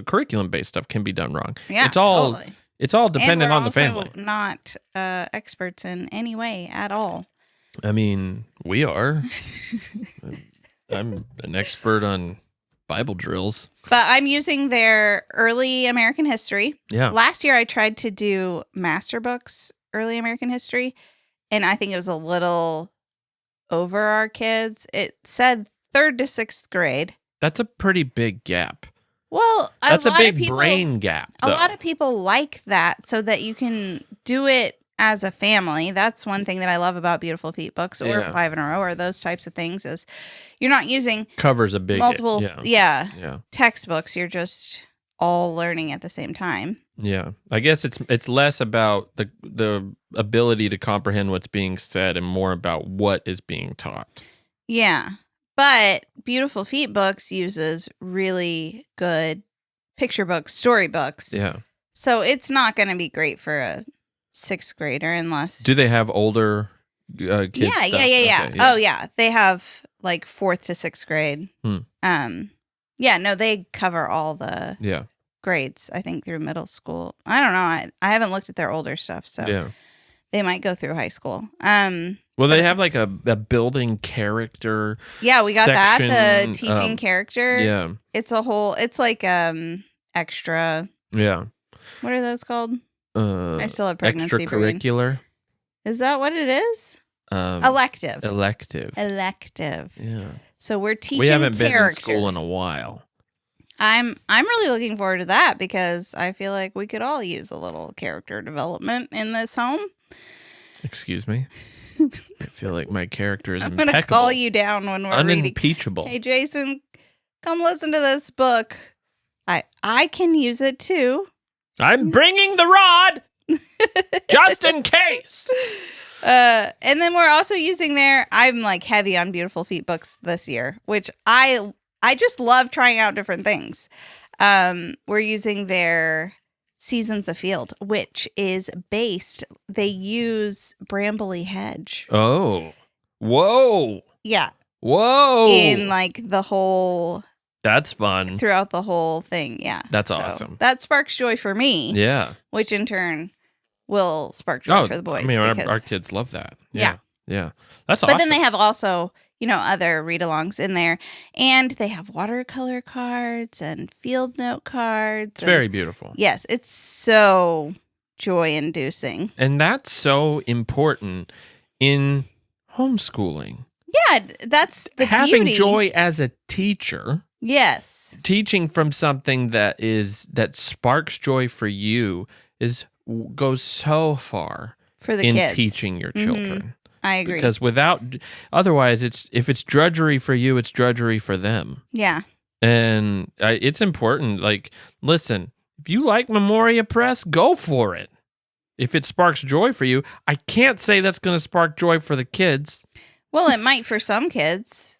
curriculum-based stuff can be done wrong. Yeah, totally. It's all dependent on the family. We're not experts in any way at all. I mean, we are. I'm an expert on Bible drills. But I'm using their early American history. Yeah. Last year I tried to do master books, early American history, and I think it was a little over our kids. It said 3rd to 6th grade. That's a pretty big gap. Well, that's a big brain gap, though. A lot of people like that so that you can do it as a family. That's one thing that I love about Beautiful Feet books or 5 in a row or those types of things is you're not using covers a big multiple textbooks. You're just all learning at the same time. Yeah. I guess it's less about the ability to comprehend what's being said and more about what is being taught. Yeah. But Beautiful Feet books uses really good picture books, storybooks. Yeah. So it's not going to be great for a 6th grader unless... Do they have older kids? Yeah. Okay, yeah. Oh, yeah. They have like 4th to 6th grade. Yeah, no, they cover all the grades, I think, through middle school. I don't know. I haven't looked at their older stuff, so they might go through high school. Well, they have like a building character. Yeah, we got section, that. The teaching character. Yeah. It's like extra. Yeah. What are those called? I still have pregnancy extracurricular. brain. Is that what it is? Elective. Yeah. So we're teaching. We haven't character. been in school in a while. I'm really looking forward to that because I feel like we could all use a little character development in this home. Excuse me. I feel like my character is I'm impeccable. going to call you down when we're unimpeachable. reading. Hey, Jason, come listen to this book. I can use it too. I'm bringing the rod just in case. And then we're also using I'm like heavy on Beautiful Feet books this year, which I just love trying out different things. We're using their Seasons Afield, which is they use Brambly Hedge. Oh. Whoa. Yeah. Whoa. In like the whole... That's fun. Throughout the whole thing, yeah. That's awesome. That sparks joy for me. Yeah. Which in turn will spark joy for the boys. I mean, our kids love that. Yeah. Yeah. That's awesome. But then they have also, other read-alongs in there. And they have watercolor cards and field note cards. It's very beautiful. Yes, it's so joy-inducing. And that's so important in homeschooling. Yeah, that's the Having beauty. joy as a teacher. Yes. Teaching from something that sparks joy for you goes so far for the in kids. Teaching your children. Mm-hmm. I agree. Because otherwise, if it's drudgery for you, it's drudgery for them. Yeah. And it's important. Like, listen, if you like Memoria Press, go for it. If it sparks joy for you, I can't say that's going to spark joy for the kids. Well, it might for some kids.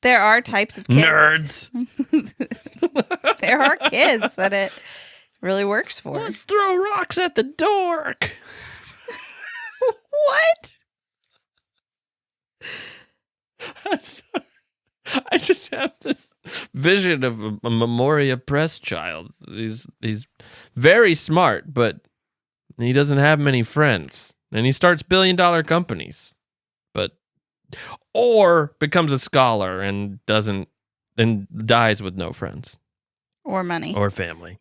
There are types of kids. Nerds. There are kids that it really works for. Let's throw rocks at the dork. What? I'm sorry. I just have this vision of a Memoria Press child. He's very smart, but he doesn't have many friends. And he starts billion-dollar companies. Or becomes a scholar and dies with no friends. Or money. Or family.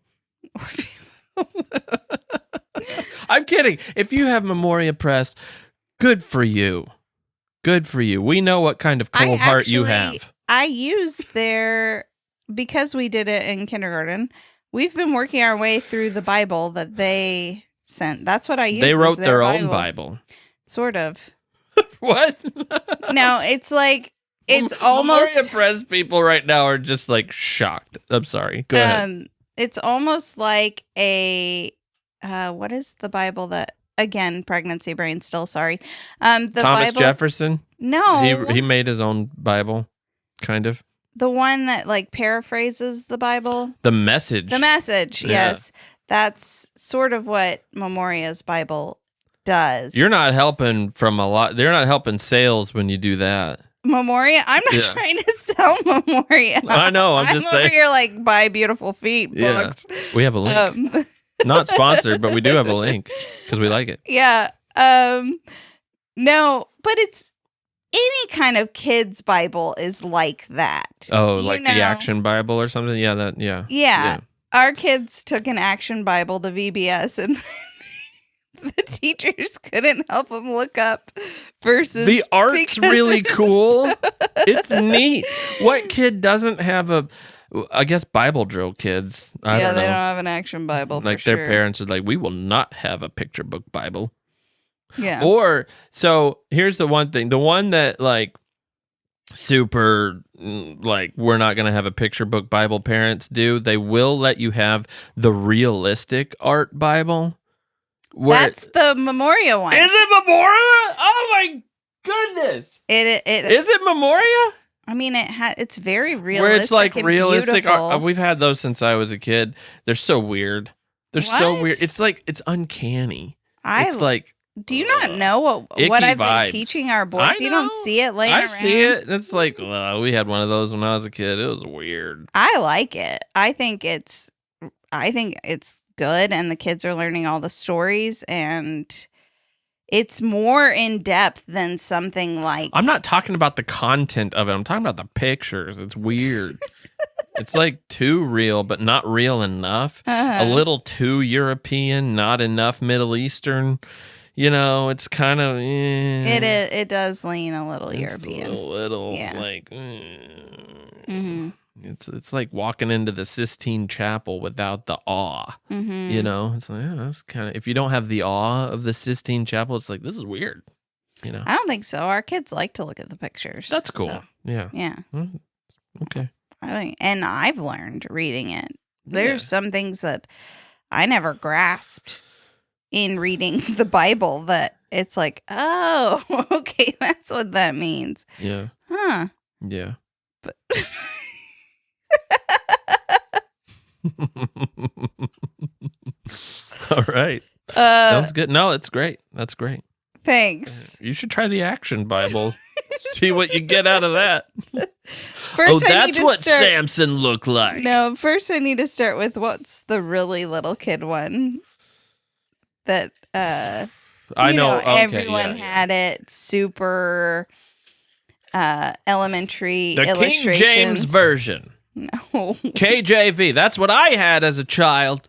I'm kidding. If you have Memoria Press, good for you. Good for you. We know what kind of cold heart you have. I used because we did it in kindergarten, we've been working our way through the Bible that they sent. That's what I used. They wrote their own Bible. Sort of. What? No, it's like, it's almost... Memoria Press people right now are just like shocked. I'm sorry. Go ahead. It's almost like a... what is the Bible that... Again, pregnancy brain still, sorry. Thomas Bible, Jefferson? No. He made his own Bible, kind of. The one that like paraphrases the Bible? The Message. The Message, yes. That's sort of what Memoria's Bible does. You're not helping from a lot. They're not helping sales when you do that. Memoria? I'm not trying to sell Memoria. I know. I'm just saying. Over here like buy beautiful feet books. Yeah. We have a link. Not sponsored, but we do have a link because we like it. Yeah. No, but it's any kind of kid's Bible is like that. Oh, like the Action Bible or something? Yeah, Yeah. Our kids took an Action Bible to VBS and the teachers couldn't help them look up verses. The art's really cool. It's neat. What kid doesn't have I guess Bible drill kids. I don't know. They don't have an Action Bible. Like their parents are like, we will not have a picture book Bible. Yeah. Or, so here's the one thing. The one that like super, like we're not going to have a picture book Bible parents do. They will let you have the realistic art Bible. That's the Memoria one. Is it Memoria? Oh my goodness. Is it Memoria? I mean, it's very realistic. Where it's like realistic. Beautiful. We've had those since I was a kid. They're so weird. They're so weird. It's like, it's uncanny. It's like, do you not know what I've been teaching our boys? You don't see it laying around? I see it. It's like, well, we had one of those when I was a kid. It was weird. I like it. I think it's good, and the kids are learning all the stories, and it's more in depth than something like... I'm not talking about the content of it. I'm talking about the pictures. It's weird. It's like too real, but not real enough. A little too European, not enough Middle Eastern. You know, it's kind of... It does lean a little European. A little, like... It's like walking into the Sistine Chapel without the awe. You know, it's like, that's kind of... If you don't have the awe of the Sistine Chapel, it's like, this is weird. You know? I don't think so. Our kids like to look at the pictures. That's cool. So. Yeah. Okay. And I've learned reading it. There's some things that I never grasped in reading the Bible that it's like, oh, okay, that's what that means. Yeah. Huh. Yeah. But all right. Sounds good. No, it's great. That's great. Thanks. You should try the Action Bible. See what you get out of that. First, that's what Samson looked like. No, first I need to start with what's the really little kid one that I know okay, everyone had it. Super elementary the illustrations. King James version. No. KJV. That's what I had as a child.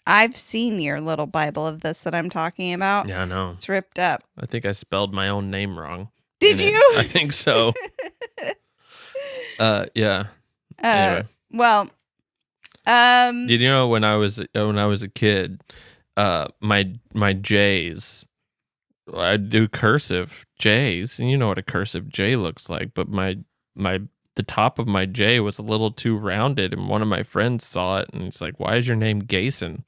I've seen your little Bible of this that I'm talking about. Yeah, I know. It's ripped up. I think I spelled my own name wrong. Did you? I think so. Yeah. Anyway. Well, did you know when I was a kid, my J's, I do cursive J's, and you know what a cursive J looks like, but the top of my J was a little too rounded, and one of my friends saw it, and he's like, "Why is your name Gayson?"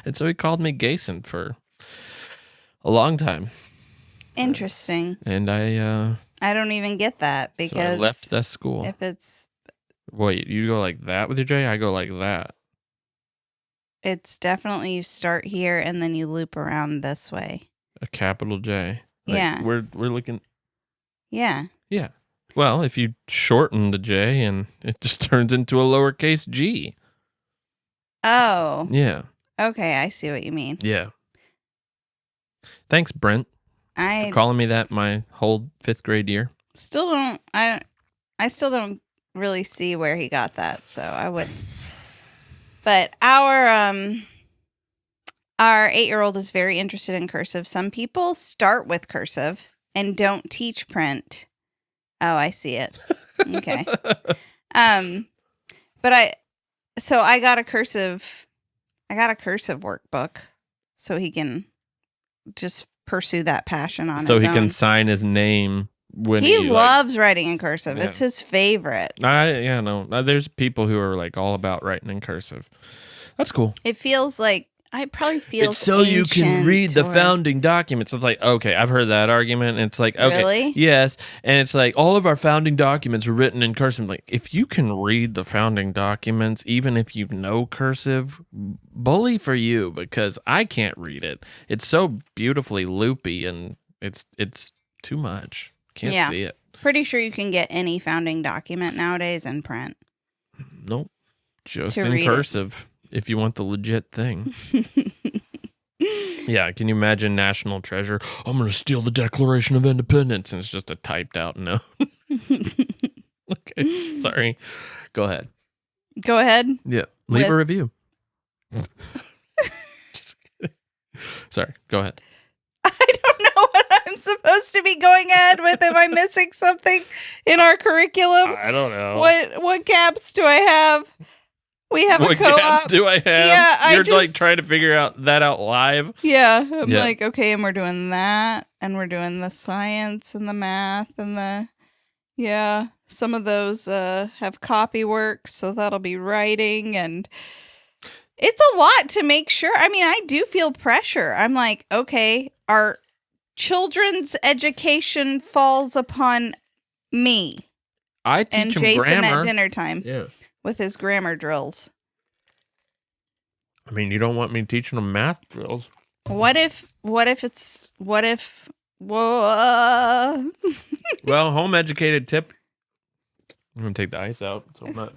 And so he called me Gayson for a long time. Interesting. And I don't even get that because so I left that school. If it's wait, you go like that with your J? I go like that. It's definitely you start here and then you loop around this way. A capital J. Like yeah. We're looking. Yeah. Yeah. Well, if you shorten the J and it just turns into a lowercase g. Oh. Yeah. Okay, I see what you mean. Yeah. Thanks, Brent, for calling me that my whole 5th grade year. I still don't really see where he got that, so I wouldn't. But our 8-year-old is very interested in cursive. Some people start with cursive and don't teach print. Oh, I see it. Okay. But I got a cursive workbook so he can just pursue that passion on his own. So he can sign his name when he loves writing in cursive. Yeah. It's his favorite. There's people who are like all about writing in cursive. That's cool. It feels like it probably feels it's so you can read the founding documents. It's like, okay, I've heard that argument. And it's like, okay, really? Yes. And it's like all of our founding documents were written in cursive. Like, if you can read the founding documents, even if you know cursive, bully for you, because I can't read it. It's so beautifully loopy and it's too much. Can't see it. Pretty sure you can get any founding document nowadays in print. Nope. Just in cursive. If you want the legit thing. Yeah, can you imagine National Treasure? I'm going to steal the Declaration of Independence. And it's just a typed out note. Okay, sorry. Go ahead. Go ahead? Yeah, leave a review. Just kidding. Sorry, go ahead. I don't know what I'm supposed to be going ahead with. Am I missing something in our curriculum? I don't know. What gaps do I have? We have what a co-op. What gaps do I have? Yeah, You're like trying to figure that out live? Yeah. I'm like, okay, and we're doing that, and we're doing the science and the math and some of those have copy work, so that'll be writing, and it's a lot to make sure. I mean, I do feel pressure. I'm like, okay, our children's education falls upon me. I teach and them Jason grammar at dinner time. Yeah. With his grammar drills. I mean, you don't want me teaching them math drills. Well, home educated tip. I'm going to take the ice out. So I'm not.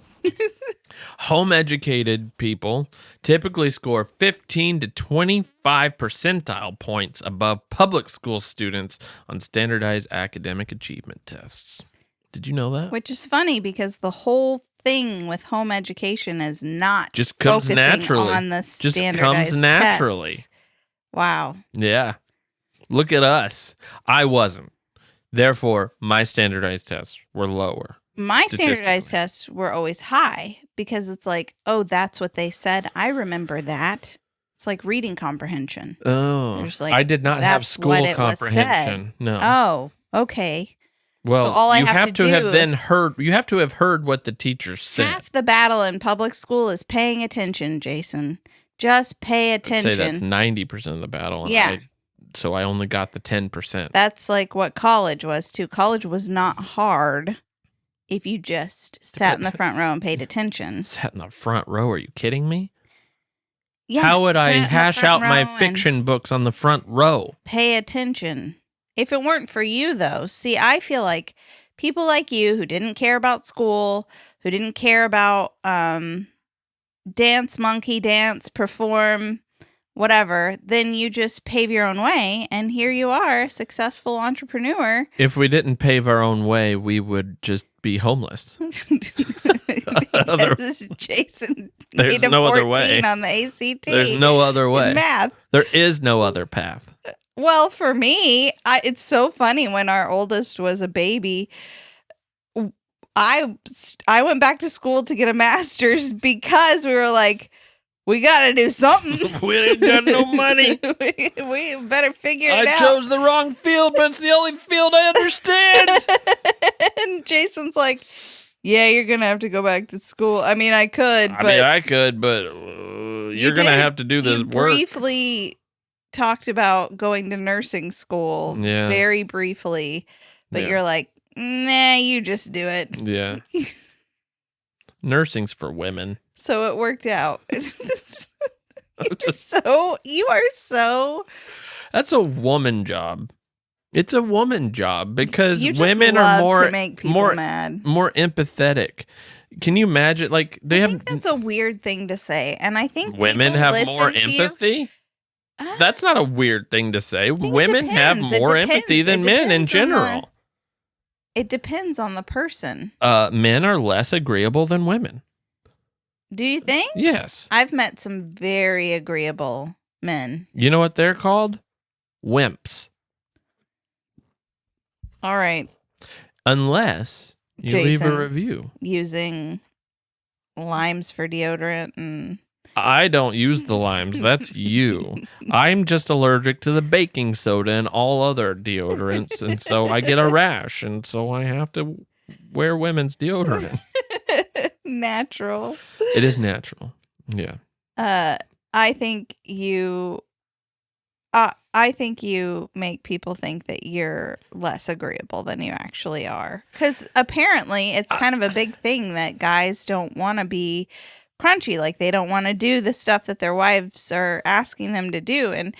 Home educated people typically score 15 to 25 percentile points above public school students on standardized academic achievement tests. Did you know that? Which is funny because the whole thing with home education is not just comes naturally on the standardized just comes naturally. Tests. Wow. Yeah. Look at us. I wasn't. Therefore, my standardized tests were lower. My standardized tests were always high because it's like, oh, that's what they said. I remember that. It's like reading comprehension. Oh, like, I did not have school comprehension. No. Oh, okay. Well, so all you have to have then heard. You have to have heard what the teacher said. Half the battle in public school is paying attention, Jason. Just pay attention. I'd say that's 90% of the battle. Yeah. So I only got the 10%. That's like what college was too. College was not hard if you just sat in the front row and paid attention. Sat in the front row? Are you kidding me? Yeah. How would I hash out my fiction books on the front row? Pay attention. If it weren't for you, though, see, I feel like people like you who didn't care about school, who didn't care about dance, monkey dance, perform, whatever, then you just pave your own way, and here you are, a successful entrepreneur. If we didn't pave our own way, we would just be homeless. Jason There's made a no 14 other way. On the ACT. There's no other way. In math. There is no other path. Well, for me, it's so funny when our oldest was a baby. I went back to school to get a master's because we were like, we got to do something. We ain't got no money. we better figure it out. I chose the wrong field, but it's the only field I understand. And Jason's like, yeah, you're going to have to go back to school. I mean, I could, but you're going to have to do this work. Briefly talked about going to nursing school very briefly, but you're like, nah, you just do it. Yeah. Nursing's for women. So it worked out. You are so. That's a woman job. It's a woman job because you just women love are more to make people mad. more empathetic. Can you imagine? Like I think that's a weird thing to say, and I think women have more empathy. That's not a weird thing to say. Women have more empathy than men in general. It depends on the person. Men are less agreeable than women. Do you think? Yes. I've met some very agreeable men. You know what they're called? Wimps. All right. Unless you leave a review. Using limes for deodorant and... I don't use the limes. That's you. I'm just allergic to the baking soda and all other deodorants, and so I get a rash, and so I have to wear women's deodorant. Natural. It is natural. Yeah. I think you make people think that you're less agreeable than you actually are. Because apparently it's kind of a big thing that guys don't want to be crunchy. Like they don't want to do the stuff that their wives are asking them to do. And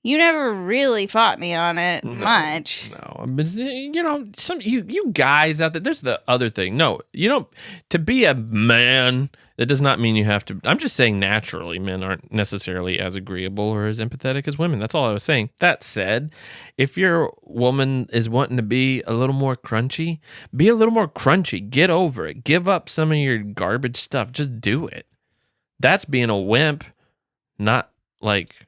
you never really fought me on it much. No, but you know, some you guys out there. There's the other thing. No, you don't. To be a man, that does not mean you have to. I'm just saying naturally, men aren't necessarily as agreeable or as empathetic as women. That's all I was saying. That said, if your woman is wanting to be a little more crunchy, be a little more crunchy. Get over it. Give up some of your garbage stuff. Just do it. That's being a wimp, not like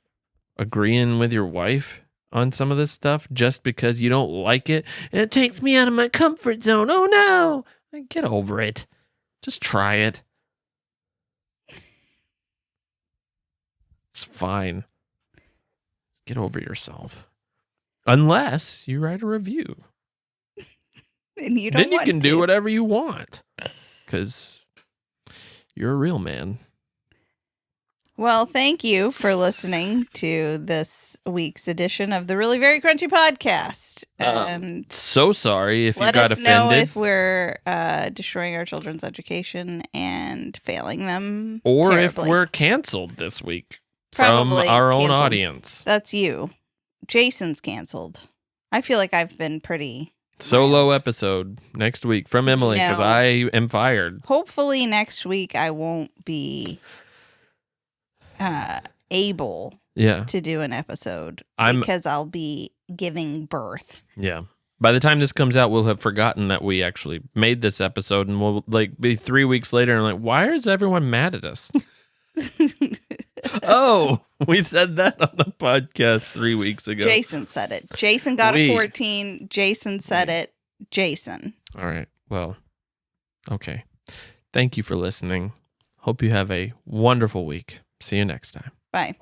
agreeing with your wife on some of this stuff just because you don't like it. It takes me out of my comfort zone. Oh no. Get over it. Just try it. It's fine. Get over yourself. Unless you write a review. And you then you can do whatever you want. Because you're a real man. Well, thank you for listening to this week's edition of the Really Very Crunchy podcast. And so sorry if you got offended. Let us know if we're destroying our children's education and failing them or terribly. If we're canceled this week from our own audience. That's you. Jason's canceled. I feel like I've been pretty... Solo episode next week from Emily because I am fired. Hopefully next week I won't be... able to do an episode because I'll be giving birth. Yeah. By the time this comes out, we'll have forgotten that we actually made this episode, and we'll be 3 weeks later and like, why is everyone mad at us? Oh, we said that on the podcast 3 weeks ago. Jason said it. Jason got a 14. Jason said it. Jason. All right. Well, okay. Thank you for listening. Hope you have a wonderful week. See you next time. Bye.